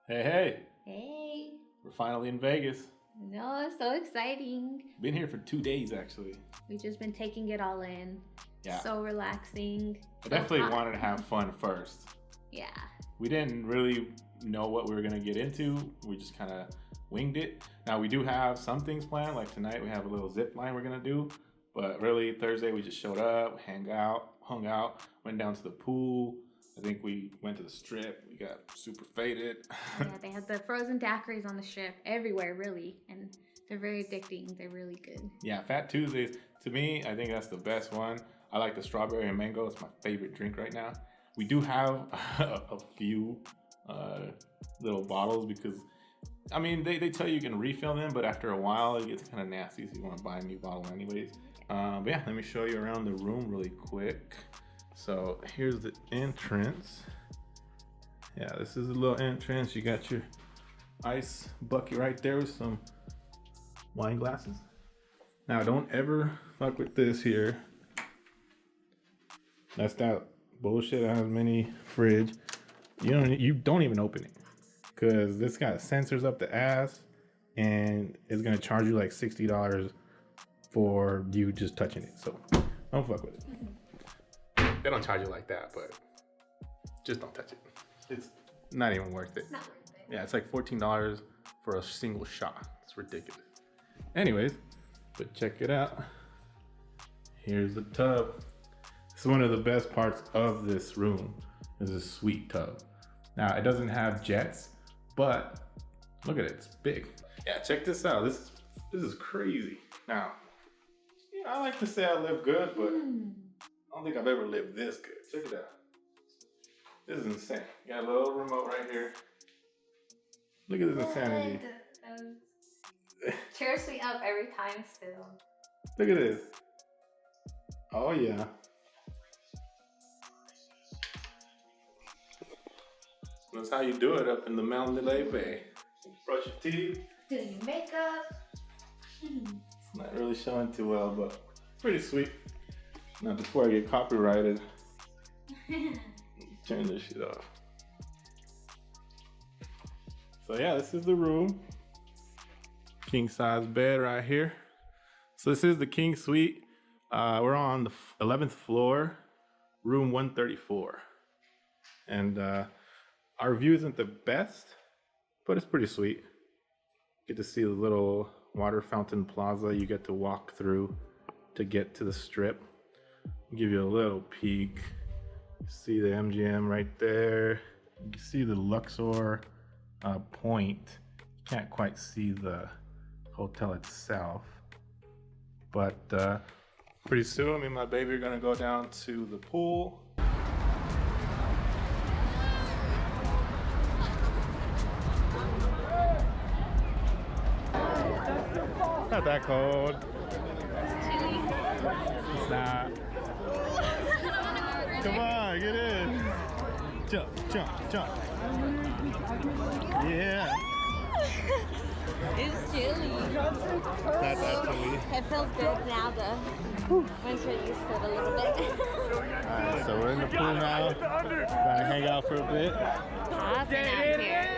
Hey, hey, Hey. we're finally in Vegas. No, it's so exciting. Been here for 2 days actually. We've just been taking it all in. Yeah. So relaxing. I definitely wanted to have fun first. Yeah. We didn't really know what we were gonna get into. We just kind of winged it. Now we do have some things planned, like tonight we have a little zip line we're gonna do. But really Thursday we just showed up, hung out, went down to the pool. I think we went to the strip. We got super faded. Yeah, they had the frozen daiquiris on the strip everywhere, really. And they're very addicting. They're really good. Yeah, Fat Tuesdays, to me, I think that's the best one. I like the strawberry and mango. It's my favorite drink right now. We do have a few little bottles because, I mean, they tell you can refill them, but after a while it gets kind of nasty, so you want to buy a new bottle anyways. But yeah, let me show you around the room really quick. So here's the entrance. Yeah, this is a little entrance. You got your ice bucket right there with some wine glasses. Now don't ever fuck with this here. That's that bullshit. It has mini fridge. You don't even open it, because this got sensors up the ass and it's gonna charge you like $60 for you just touching it. So don't fuck with it. They don't charge you like that, but just don't touch it. It's not even worth it. Not worth it. Yeah, it's like $14 for a single shot. It's ridiculous. Anyways, but check it out. Here's the tub. It's one of the best parts of this room is this sweet tub. Now it doesn't have jets, but look at it, it's big. Yeah, check this out. This is crazy. Now, I like to say I live good, but I don't think I've ever lived this good. Check it out. This is insane. You got a little remote right here. Look at this insanity. Cheers me up every time still. Look at this. Oh yeah. That's how you do it up in the Mandalay Bay. Brush your teeth. Do your makeup. It's not really showing too well, but pretty sweet. Now before I get copyrighted, turn this shit off. So yeah, this is the room. King size bed right here. So this is the king suite. We're on the 11th floor, room 134. And our view isn't the best, but it's pretty sweet. Get to see the little water fountain plaza you get to walk through to get to the strip. I'll give you a little peek. You see the MGM right there. You can see the Luxor point. You can't quite see the hotel itself, but pretty soon me and my baby are gonna go down to the pool. Not that cold. It's chilly. It's not. Come on, get in. Jump, jump, jump. Yeah. It's chilly. Not that chilly. It feels good now though. Once you're used to it a little bit. Alright, so we're in the pool now. Gonna hang out for a bit. Popping out here.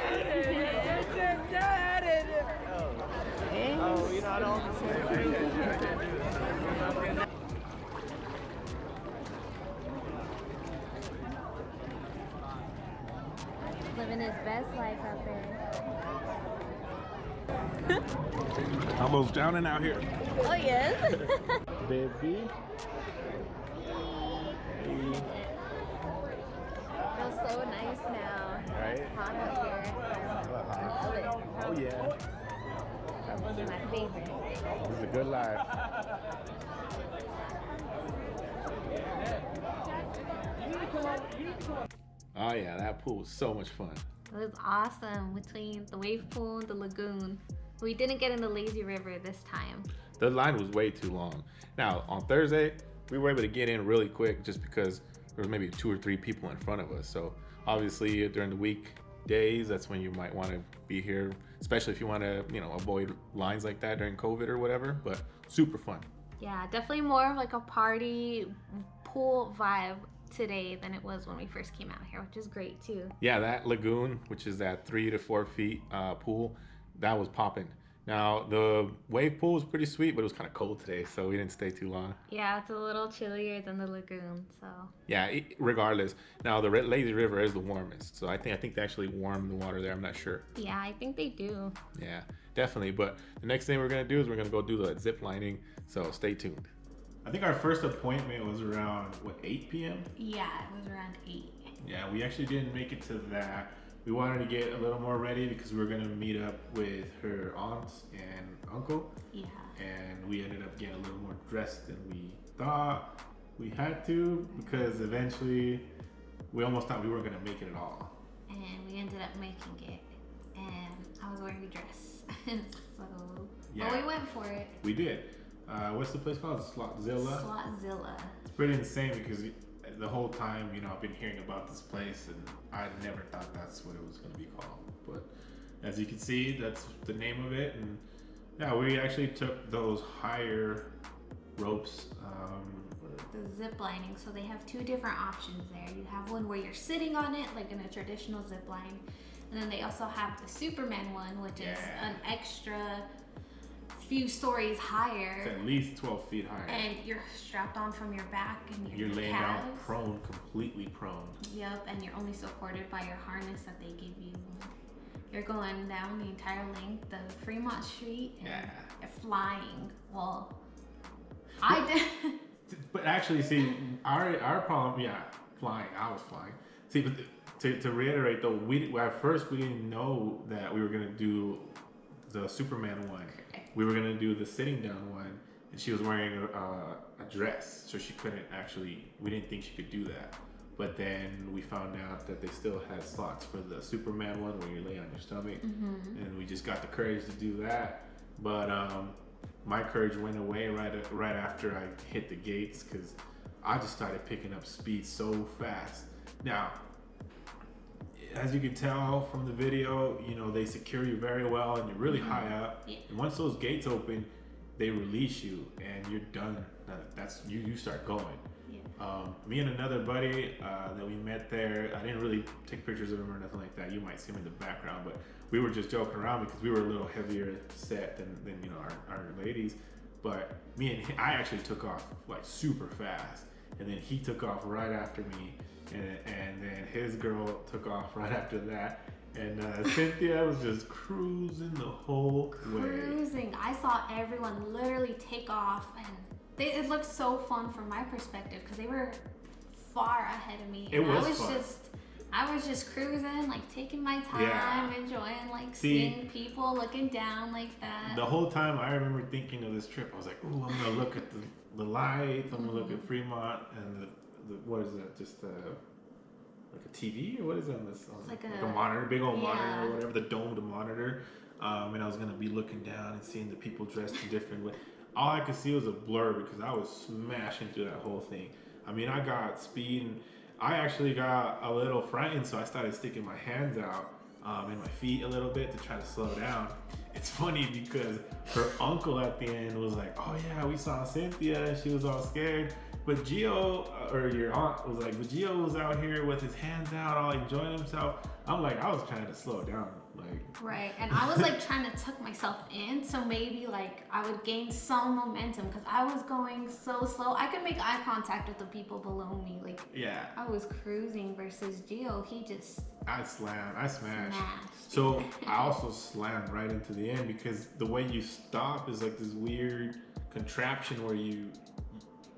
Oh, you know, I don't Living his best life out there. Almost drowning out here. Oh yes. Baby. Feels so nice now. Right? It's hot out here. I love it. Oh yeah. My favorite. This is a good life. Oh yeah, that pool was so much fun. It was awesome between the wave pool and the lagoon. We didn't get in the lazy river this time. The line was way too long. Now on Thursday, we were able to get in really quick just because there was maybe 2 or 3 people in front of us. So obviously during the weekdays, that's when you might want to be here, especially if you want to, avoid lines like that during COVID or whatever. But super fun. Yeah, definitely more of like a party pool vibe today than it was when we first came out here, which is great too. Yeah, that lagoon, which is that 3 to 4 feet pool, that was popping. Now the wave pool was pretty sweet, but it was kind of cold today, so we didn't stay too long. Yeah, it's a little chillier than the lagoon, so. Yeah, regardless. Now the lazy river is the warmest, so I think they actually warm the water there. I'm not sure. Yeah, I think they do. Yeah, definitely. But the next thing we're gonna do is we're gonna go do the zip lining. So stay tuned. I think our first appointment was around 8 p.m. Yeah, it was around 8. Yeah, we actually didn't make it to that. We wanted to get a little more ready because we were gonna meet up with her aunts and uncle. Yeah. And we ended up getting a little more dressed than we thought we had to, because eventually we almost thought we weren't gonna make it at all. And we ended up making it, and I was wearing a dress. So, yeah, but we went for it. We did. What's the place called? SlotZilla? SlotZilla. It's pretty insane because the whole time, I've been hearing about this place and I never thought that's what it was going to be called. But as you can see, that's the name of it. And yeah, we actually took those higher ropes. The zip lining. So they have 2 different options there. You have one where you're sitting on it, like in a traditional zip line. And then they also have the Superman one, which is an extra few stories higher. It's at least 12 feet higher. And you're strapped on from your back and your You're laying calves. out prone, completely prone. Yep, and you're only supported by your harness that they give you. You're going down the entire length of Fremont Street and flying. Well, I did. But actually, see, our problem, flying. I was flying. See, but to reiterate though, at first we didn't know that we were gonna do the Superman one. We were gonna do the sitting down one, and she was wearing a dress, so she couldn't actually. We didn't think she could do that. But then we found out that they still had slots for the Superman one where you lay on your stomach, and we just got the courage to do that. But my courage went away right after I hit the gates, because I just started picking up speed so fast. Now, as you can tell from the video, they secure you very well and you're really high up. Yeah. And once those gates open, they release you and you're done. That's you start going. Yeah. Me and another buddy that we met there, I didn't really take pictures of him or nothing like that. You might see him in the background, but we were just joking around because we were a little heavier set than our ladies. But I actually took off like super fast, and then he took off right after me. And then his girl took off right after that, and Cynthia was just cruising the whole way. Cruising. I saw everyone literally take off, and it looked so fun from my perspective because they were far ahead of me. I was just cruising, like taking my time, enjoying, like seeing people looking down like that. The whole time I remember thinking of this trip, I was like, "Ooh, I'm gonna look at the lights. I'm gonna look at Fremont and what is that? Just like a TV or what is that? Like a monitor, big old monitor or whatever, the domed monitor. And I was gonna be looking down and seeing the people dressed in different ways. All I could see was a blur because I was smashing through that whole thing. I mean, I got speed, and I actually got a little frightened, so I started sticking my hands out and my feet a little bit to try to slow down. It's funny because her uncle at the end was like, "Oh yeah, we saw Cynthia. She was all scared." But Gio, or your aunt, was like, but Gio was out here with his hands out, all enjoying himself. I'm like, I was trying to slow down. Right, and I was like trying to tuck myself in, so maybe like I would gain some momentum because I was going so slow. I could make eye contact with the people below me. Like, I was cruising versus Gio. He just... I smashed. So I also slammed right into the end because the way you stop is like this weird contraption where you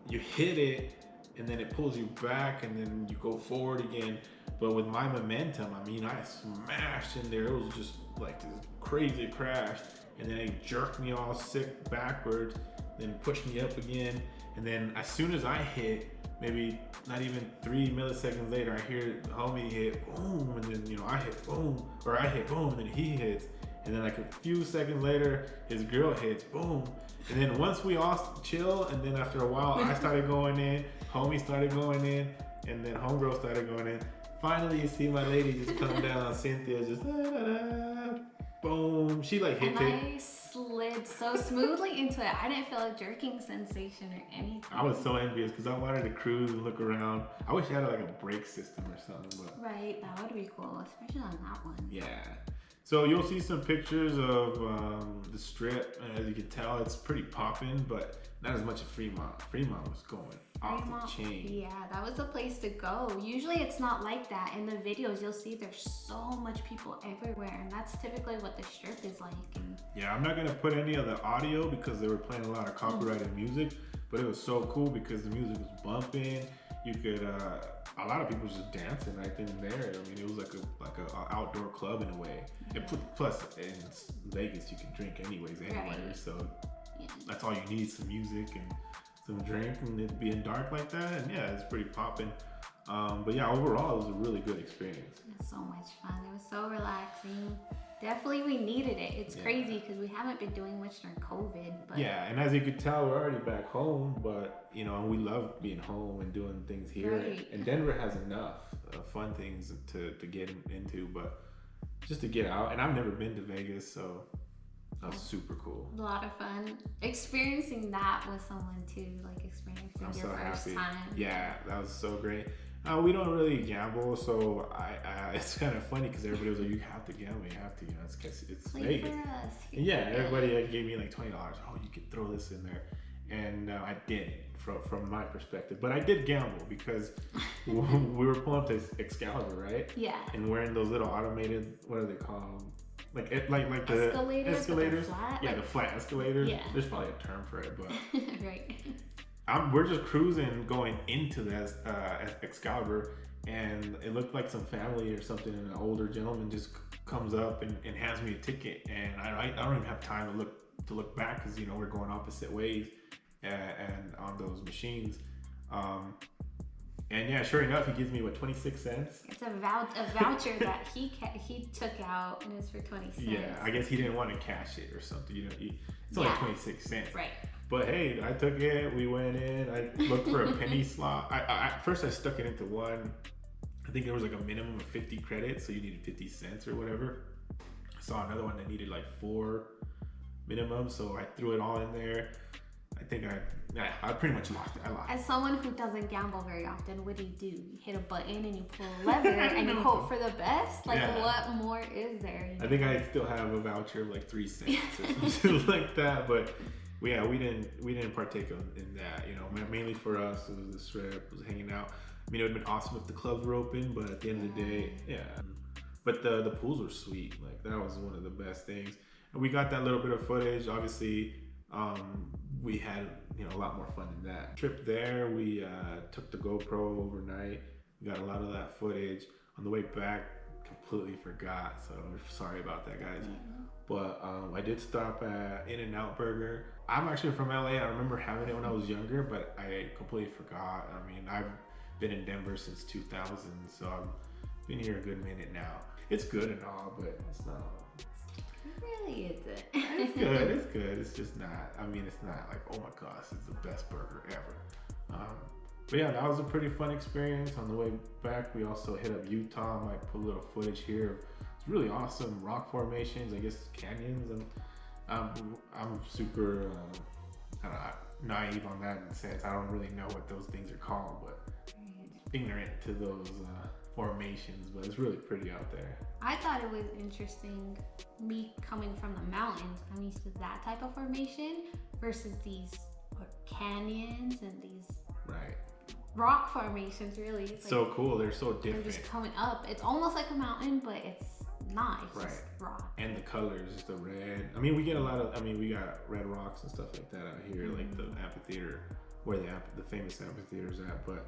hit it and then it pulls you back and then you go forward again. But with my momentum, I mean, I smashed in there. It was just like this crazy crash. And then it jerked me all sick backwards, then pushed me up again. And then as soon as I hit, maybe not even 3 milliseconds later, I hear the homie hit boom. And then, I hit boom, or I hit boom, and then he hits. And then like a few seconds later, his girl hits boom. And then once we all chill, and then after a while, I started going in, homie started going in, and then homegirl started going in. Finally, you see my lady just come down, Cynthia just boom. She like hit it. And I slid so smoothly into it. I didn't feel a jerking sensation or anything. I was so envious because I wanted to cruise and look around. I wish I had like a brake system or something. But... Right, that would be cool, especially on that one. Yeah. So you'll see some pictures of the Strip, and as you can tell, it's pretty popping, but not as much as Fremont. Fremont was going off the chain. Yeah, that was the place to go. Usually it's not like that. In the videos, you'll see there's so much people everywhere, and that's typically what the Strip is like. And yeah, I'm not gonna put any of the audio because they were playing a lot of copyrighted music, but it was so cool because the music was bumping. You could, a lot of people was just dancing right then and there. I mean, it was like a outdoor club in a way. And plus, in Vegas, you can drink anyways, Right. So that's all you need: some music and some drink, and it being dark like that. And yeah, it's pretty popping. But yeah, overall, it was a really good experience. it was so much fun. It was so relaxing. Definitely, we needed it. It's crazy because we haven't been doing much during COVID. But yeah, and as you can tell, we're already back home, but you know, we love being home and doing things here. Right. And Denver has enough fun things to get into, but just to get out. And I've never been to Vegas, so that was super cool. A lot of fun. Experiencing that with someone too, like experiencing I'm your so first happy. time. Yeah, that was so great. We don't really gamble, so it's kind of funny because everybody was like, "You have to gamble, you have to." You know, it's Play Vegas. for us. And yeah, everybody gave me like $20. Oh, you could throw this in there, and I didn't from my perspective. But I did gamble because we were pulling up to Excalibur, right? Yeah. And we're in those little automated, what are they called? Like the escalators. Flat, yeah, the flat escalators. Yeah. There's probably a term for it, but right. we're just cruising going into this Excalibur, and it looked like some family or something, and an older gentleman just comes up and hands me a ticket, and I don't even have time to look back because, you know, we're going opposite ways and on those machines. And yeah, sure enough, he gives me 26 cents. It's a voucher that he took out, and it's for 20 cents. Yeah, I guess he didn't want to cash it or something. You know, it's only 26 cents. Right. But hey, I took it. We went in. I looked for a penny slot. First I stuck it into one. I think there was like a minimum of 50 credits, so you needed 50 cents or whatever. I saw another one that needed like 4 minimum, so I threw it all in there. I think I pretty much lost it. I lost. As someone who doesn't gamble very often, what do? You hit a button and you pull a lever and you hope for the best? Like, what more is there? I think I still have a voucher of like 3 cents or something like that, but yeah, we didn't partake in that. You know, mainly for us, it was the Strip, it was hanging out. I mean, it would have been awesome if the clubs were open, but at the end of the day, yeah. But the pools were sweet. Like, that was one of the best things. And we got that little bit of footage. Obviously, we had, you know, a lot more fun than that. Trip there, we took the GoPro overnight. We got a lot of that footage. On the way back, completely forgot. So sorry about that, guys. But I did stop at In-N-Out Burger. I'm actually from LA. I remember having it when I was younger, but I completely forgot. I mean, I've been in Denver since 2000, so I've been here a good minute now. It's good and all, but it's not. Really isn't. It's good. It's good. It's just not. I mean, it's not like, oh my gosh, it's the best burger ever. But yeah, that was a pretty fun experience. On the way back, we also hit up Utah. I might put a little footage here. It's really awesome rock formations. I guess canyons, and I'm super naive on that in the sense I don't really know what those things are called, but ignorant to those formations. But it's really pretty out there. I thought it was interesting, me coming from the mountains, I'm used to that type of formation versus these canyons and these rock formations. Really, it's so like, cool. They're so different. They're just coming up. It's almost like a mountain, but it's not. It's just rock. And the colors, the red. I mean, we get a lot of. I mean, we got red rocks and stuff like that out here, like the amphitheater, where the famous amphitheater is at. But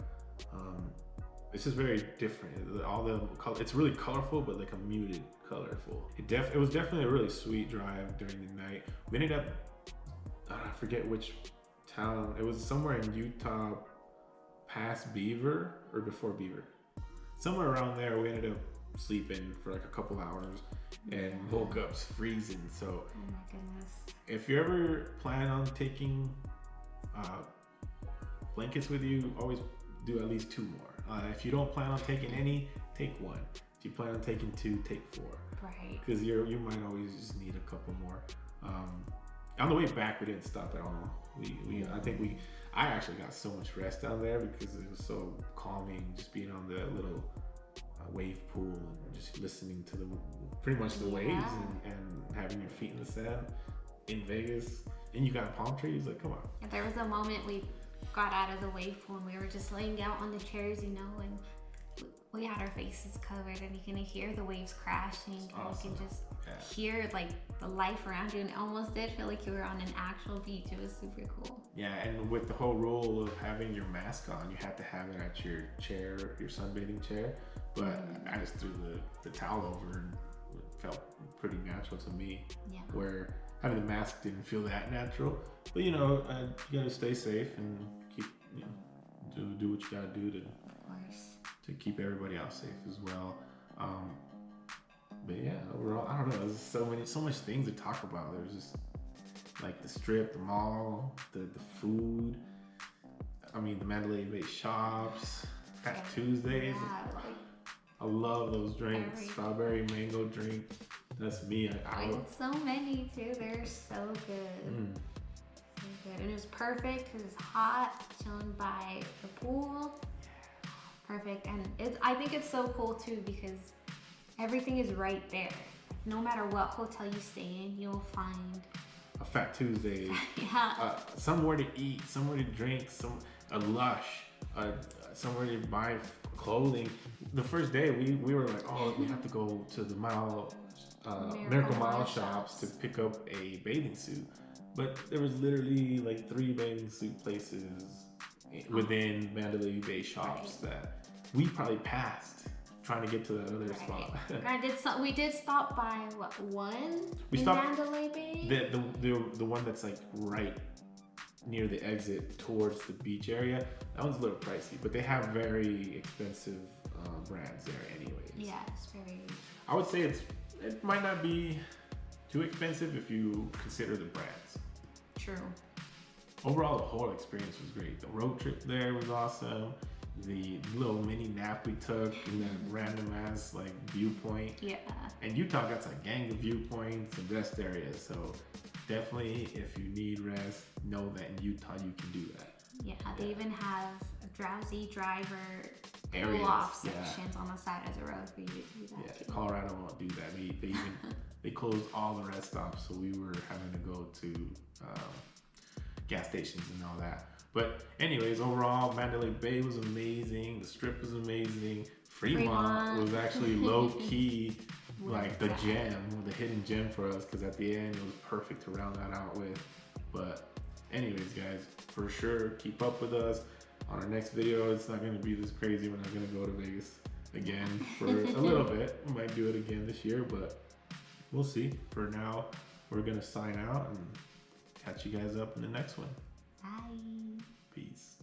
it's just very different. All the color. It's really colorful, but like a muted colorful. It was definitely a really sweet drive during the night. We ended up. I forget which town. It was somewhere in Utah, past Beaver or before Beaver. Somewhere around there, we ended up sleeping for like a couple hours and woke up freezing. So, oh my goodness. If you ever plan on taking blankets with you, always do at least 2 more. If you don't plan on taking any, take 1. If you plan on taking 2, take 4. Right. Because you might always just need a couple more. On the way back, we didn't stop at all. I actually got so much rest down there because it was so calming, just being on the little wave pool and just listening to pretty much the waves and having your feet in the sand in Vegas. And you got palm trees, like, come on. And there was a moment we got out of the wave pool and we were just laying out on the chairs, you know, and we had our faces covered and you can hear the waves crashing. Awesome. You can just hear like the life around you, and it almost did feel like you were on an actual beach. It was super cool. Yeah, and with the whole rule of having your mask on, you had to have it at your chair, your sunbathing chair. But I just threw the towel over and it felt pretty natural to me. Yeah. Where having the mask didn't feel that natural. But you know, you gotta stay safe and keep, you know, do what you gotta do to keep everybody else safe as well. But yeah, overall, I don't know. There's so much things to talk about. There's just like the strip, the mall, the food. I mean, the Mandalay Bay shops, Fat Tuesdays. Yeah, I love those drinks. Strawberry mango drink. That's me. I had so many too. They're so good. So good. And it was perfect because it's hot, chilling by the pool. Perfect. And I think it's so cool too because everything is right there. No matter what hotel you stay in, you'll find a Fat Tuesday. Yeah. Somewhere to eat, somewhere to drink, a Lush, somewhere to buy clothing. The first day we were like, oh, we have to go to the Miracle Mile shops to pick up a bathing suit. But there was literally like 3 bathing suit places within Mandalay Bay shops that we probably passed trying to get to that other spot. We did stop by one in Mandalay Bay? The one that's like right near the exit towards the beach area. That one's a little pricey, but they have very expensive brands there anyways. Yeah, it's very... I would say it might not be too expensive if you consider the brands. True. Overall, the whole experience was great. The road trip there was awesome. The little mini nap we took in that random ass like viewpoint. Yeah. And Utah got a gang of viewpoints and rest areas. So definitely, if you need rest, know that in Utah you can do that. Yeah, they even have a drowsy driver cool-off sections on the side of the road for you to do that. Yeah, too. Colorado won't do that. They even they closed all the rest stops, so we were having to go to gas stations and all that. But anyways, overall, Mandalay Bay was amazing. The strip was amazing. Fremont was actually low key, like the hidden gem for us, because at the end it was perfect to round that out with. But anyways, guys, for sure, keep up with us. On our next video, it's not going to be this crazy. We're not going to go to Vegas again for a little bit. We might do it again this year, but we'll see. For now, we're going to sign out and catch you guys up in the next one. Bye. Peace.